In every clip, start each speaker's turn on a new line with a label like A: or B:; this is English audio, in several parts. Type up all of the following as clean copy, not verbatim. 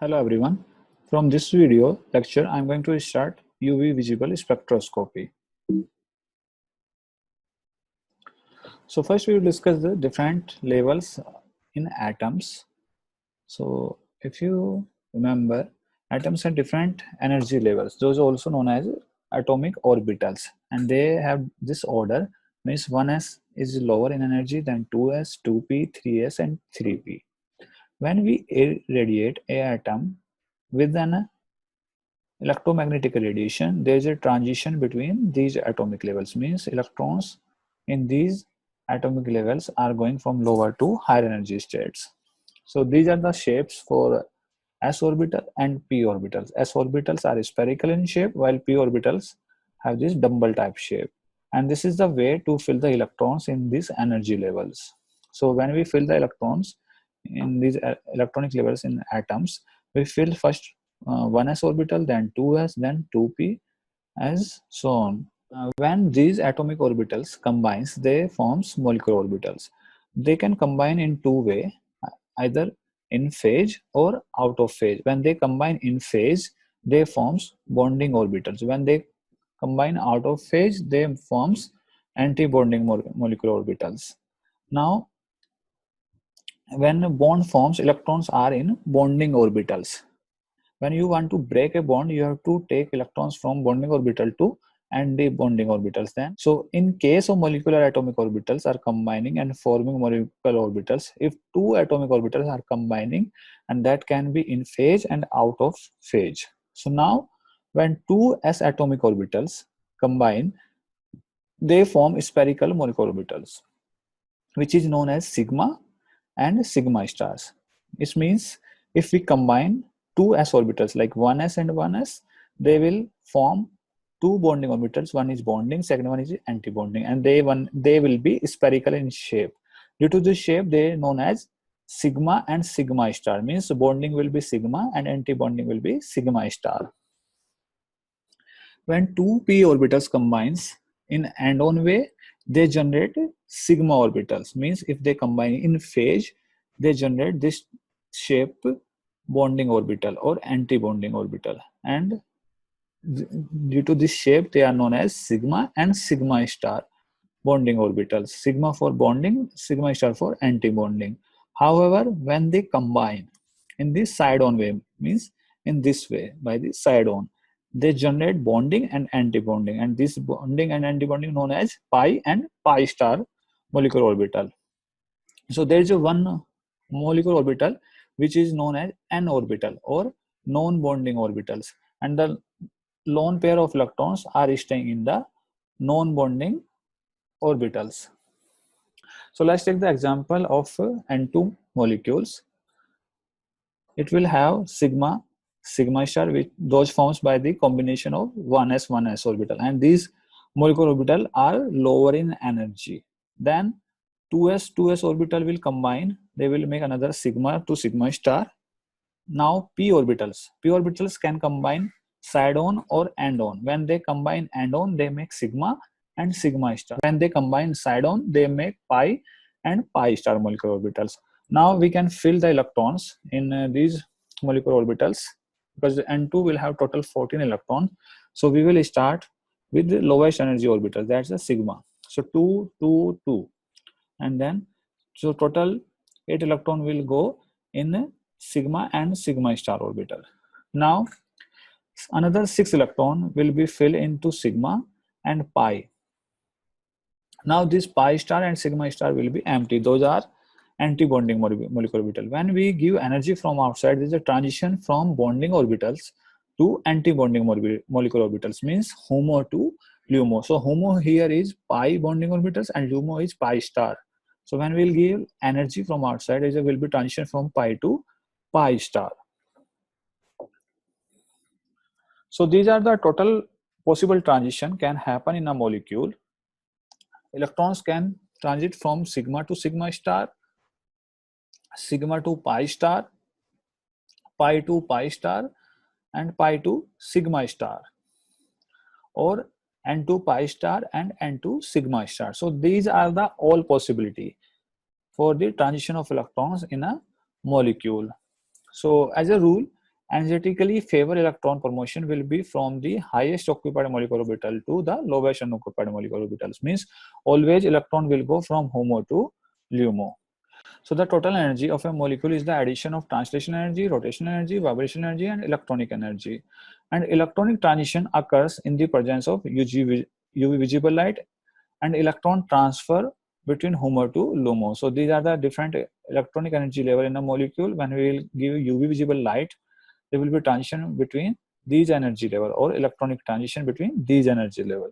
A: Hello everyone. From this video lecture, I'm going to start UV visible spectroscopy. So first we will discuss the different levels in atoms. So if you remember, atoms have different energy levels. Those are also known as atomic orbitals, and they have this order, means 1s is lower in energy than 2s, 2p, 3s and 3p. When we irradiate a atom with an electromagnetic radiation, there is a transition between these atomic levels, means electrons in these atomic levels are going from lower to higher energy states. So these are the shapes for s orbital and p orbitals. S orbitals are spherical in shape, while p orbitals have this dumbbell type shape. And this is the way to fill the electrons in these energy levels. So when we fill the electrons in these electronic levels in atoms, we fill first 1s orbital, then 2s, then 2p, as so on. When these atomic orbitals combines, they forms molecular orbitals. They can combine in two way, either in phase or out of phase. When they combine in phase, they forms bonding orbitals. When they combine out of phase, they forms anti-bonding molecular orbitals. Now, when a bond forms, electrons are in bonding orbitals. When you want to break a bond, you have to take electrons from bonding orbital to anti-bonding orbitals. Then, so in case of molecular atomic orbitals are combining and forming molecular orbitals, if two atomic orbitals are combining, and that can be in phase and out of phase. So now, when two s atomic orbitals combine, they form spherical molecular orbitals, which is known as sigma and sigma stars. This means if we combine two s orbitals like 1s and 1s, they will form two bonding orbitals. One is bonding, second one is anti-bonding, and they will be spherical in shape. Due to this shape, they are known as sigma and sigma star. Means bonding will be sigma and anti-bonding will be sigma star. When two p orbitals combines in and-on way, they generate sigma orbitals. Means if they combine in phase, they generate this shape bonding orbital or anti-bonding orbital. And due to this shape, they are known as sigma and sigma star bonding orbitals. Sigma for bonding, sigma star for anti-bonding. However, when they combine in this side-on way, means in this way, by the side-on, they generate bonding and anti-bonding, and this bonding and anti-bonding known as pi and pi star molecular orbital. So there is a one molecular orbital which is known as n orbital or non-bonding orbitals, and the lone pair of electrons are staying in the non-bonding orbitals. So let's take the example of N2 molecules. It will have sigma, sigma star, which those forms by the combination of 1s orbital, and these molecular orbital are lower in energy. Then 2s orbital will combine, they will make another sigma to sigma star. Now p orbitals can combine side on or end on. When they combine end on, they make sigma and sigma star. When they combine side on, they make pi and pi star molecular orbitals. Now we can fill the electrons in these molecular orbitals, because N2 will have total 14 electrons. So we will start with the lowest energy orbital, that's the sigma. So 2, 2, 2, and then so total 8 electron will go in sigma and sigma star orbital. Now another 6 electron will be filled into sigma and pi. Now this pi star and sigma star will be empty. Those are anti-bonding molecular orbital. When we give energy from outside, there is a transition from bonding orbitals to anti-bonding molecular orbitals, means HOMO to LUMO. So HOMO here is pi bonding orbitals and LUMO is pi star. So when we'll give energy from outside, there will be transition from pi to pi star. So these are the total possible transition can happen in a molecule. Electrons can transit from sigma to sigma star, sigma to pi star, pi to pi star, and pi to sigma star, or n to pi star and n to sigma star. So these are the all possibility for the transition of electrons in a molecule. So as a rule, energetically favor electron promotion will be from the highest occupied molecular orbital to the lowest unoccupied molecular orbitals. Means always electron will go from HOMO to LUMO. So the total energy of a molecule is the addition of translation energy, rotational energy, vibration energy, and electronic energy. And electronic transition occurs in the presence of UV visible light and electron transfer between HOMO to LUMO. So these are the different electronic energy level in a molecule. When we will give UV visible light, there will be transition between these energy level or electronic transition between these energy level.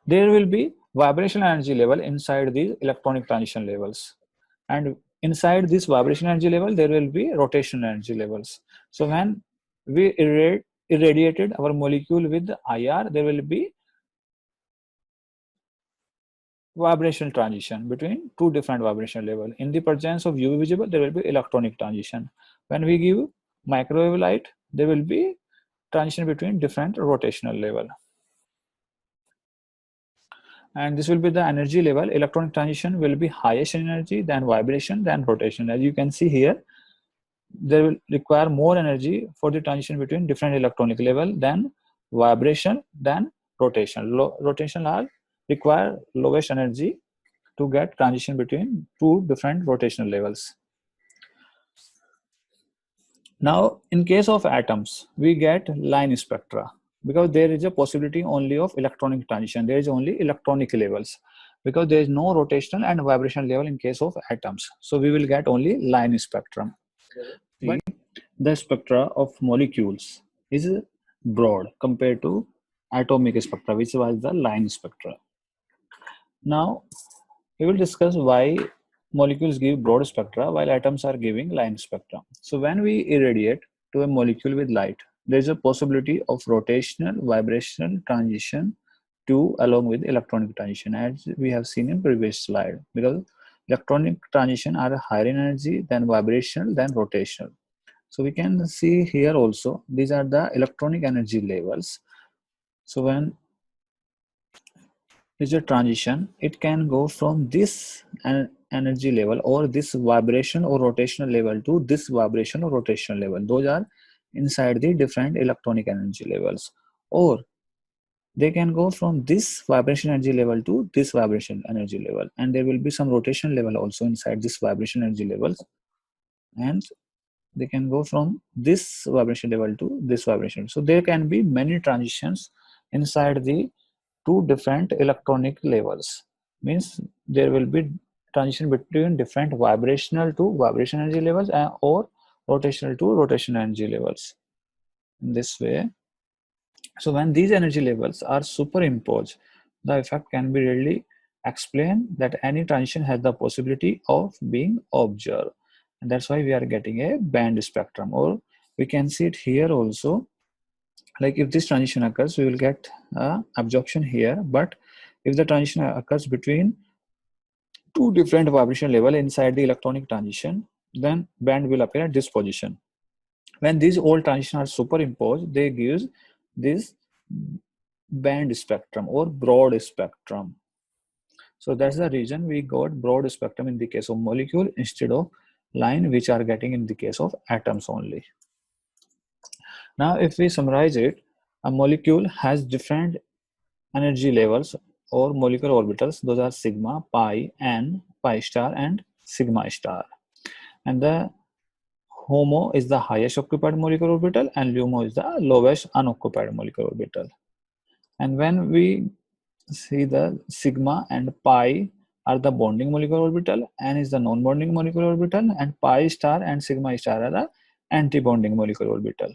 A: There will be vibration energy level inside these electronic transition levels, and inside this vibration energy level there will be rotation energy levels. So when we irradiated our molecule with IR, there will be vibrational transition between two different vibration level. In the presence of UV visible, there will be electronic transition. When we give microwave light, there will be transition between different rotational level. And this will be the energy level. Electronic transition will be highest in energy, than vibration, than rotation. As you can see here, they will require more energy for the transition between different electronic level than vibration, than rotation. Rotation are require lowest energy to get transition between two different rotational levels. Now, in case of atoms, we get line spectra because there is a possibility only of electronic transition. There is only electronic levels because there is no rotational and vibrational level in case of atoms. So we will get only line spectrum. But the spectra of molecules is broad compared to atomic spectra, which was the line spectra. Now, we will discuss why molecules give broad spectra while atoms are giving line spectra. So when we irradiate to a molecule with light, there is a possibility of rotational, vibrational transition to along with electronic transition, as we have seen in previous slide, because electronic transition are higher in energy than vibrational than rotational. So we can see here also, these are the electronic energy levels. So when is a transition, it can go from this energy level or this vibration or rotational level to this vibration or rotational level. Those are inside the different electronic energy levels. Or they can go from this vibration energy level to this vibration energy level, and there will be some rotation level also inside this vibration energy levels, and they can go from this vibration level to this vibration. So there can be many transitions inside the two different electronic levels. Means there will be transition between different vibrational to vibration energy levels or rotational to rotation energy levels in this way. So when these energy levels are superimposed, the effect can be readily explained that any transition has the possibility of being observed. And that's why we are getting a band spectrum, or we can see it here also. Like if this transition occurs, we will get absorption here. But if the transition occurs between two different vibration level inside the electronic transition, then band will appear at this position. When these all transitions are superimposed, they give this band spectrum or broad spectrum. So that's the reason we got broad spectrum in the case of molecule instead of line, which are getting in the case of atoms only. Now, if we summarize it, a molecule has different energy levels or molecular orbitals. Those are sigma, pi, n, pi star, and sigma star. And the HOMO is the highest occupied molecular orbital, and LUMO is the lowest unoccupied molecular orbital. And when we see the sigma and pi are the bonding molecular orbital, n is the non-bonding molecular orbital, and pi star and sigma star are the anti-bonding molecular orbital.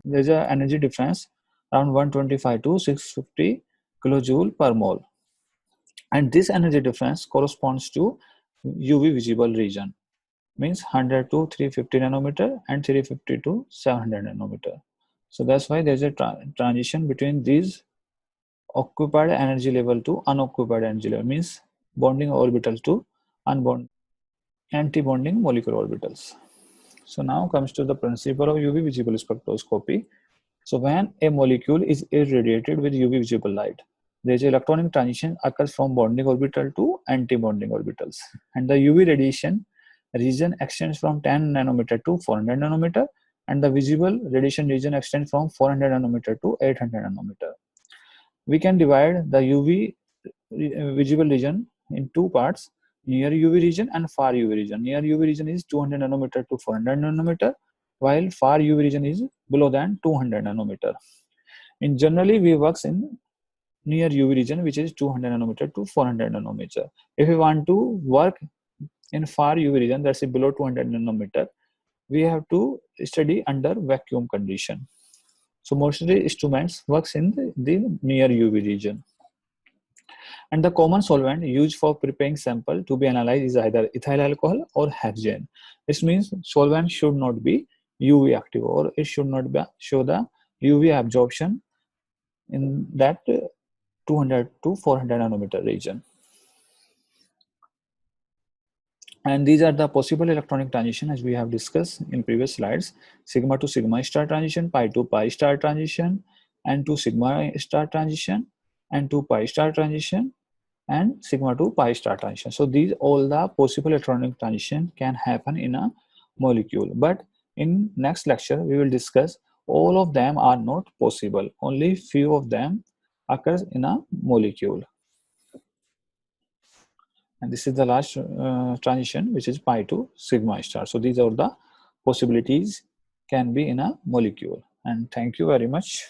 A: There's an energy difference around 125 to 650 kilojoule per mole. And this energy difference corresponds to UV visible region, means 100 to 350 nanometer and 350 to 700 nanometer. So that's why there's a transition between these occupied energy level to unoccupied energy level, means bonding orbitals to unbonding anti-bonding molecular orbitals. So now comes to the principle of UV visible spectroscopy. So when a molecule is irradiated with UV visible light, there is electronic transition occurs from bonding orbital to anti-bonding orbitals, and the UV radiation region extends from 10 nanometer to 400 nanometer, and the visible radiation region extends from 400 nanometer to 800 nanometer. We can divide the UV visible region in two parts: near UV region and far UV region. Near UV region is 200 nanometer to 400 nanometer, while far UV region is below than 200 nanometer. In generally, we works in near UV region, which is 200 nanometer to 400 nanometer. If we want to work in far UV region, that's below 200 nanometer, we have to study under vacuum condition. So mostly instruments works in the near UV region. And the common solvent used for preparing sample to be analyzed is either ethyl alcohol or hexane. This means solvent should not be UV active, or it should not be, show the UV absorption in that 200 to 400 nanometer region. And these are the possible electronic transition as we have discussed in previous slides: sigma to sigma star transition, pi to pi star transition, n to sigma star transition, n to pi star transition, and sigma to pi star transition. So these all the possible electronic transition can happen in a molecule. But in next lecture, we will discuss all of them are not possible. Only few of them occurs in a molecule. And this is the last transition, which is pi to sigma star. So these are the possibilities can be in a molecule. And thank you very much.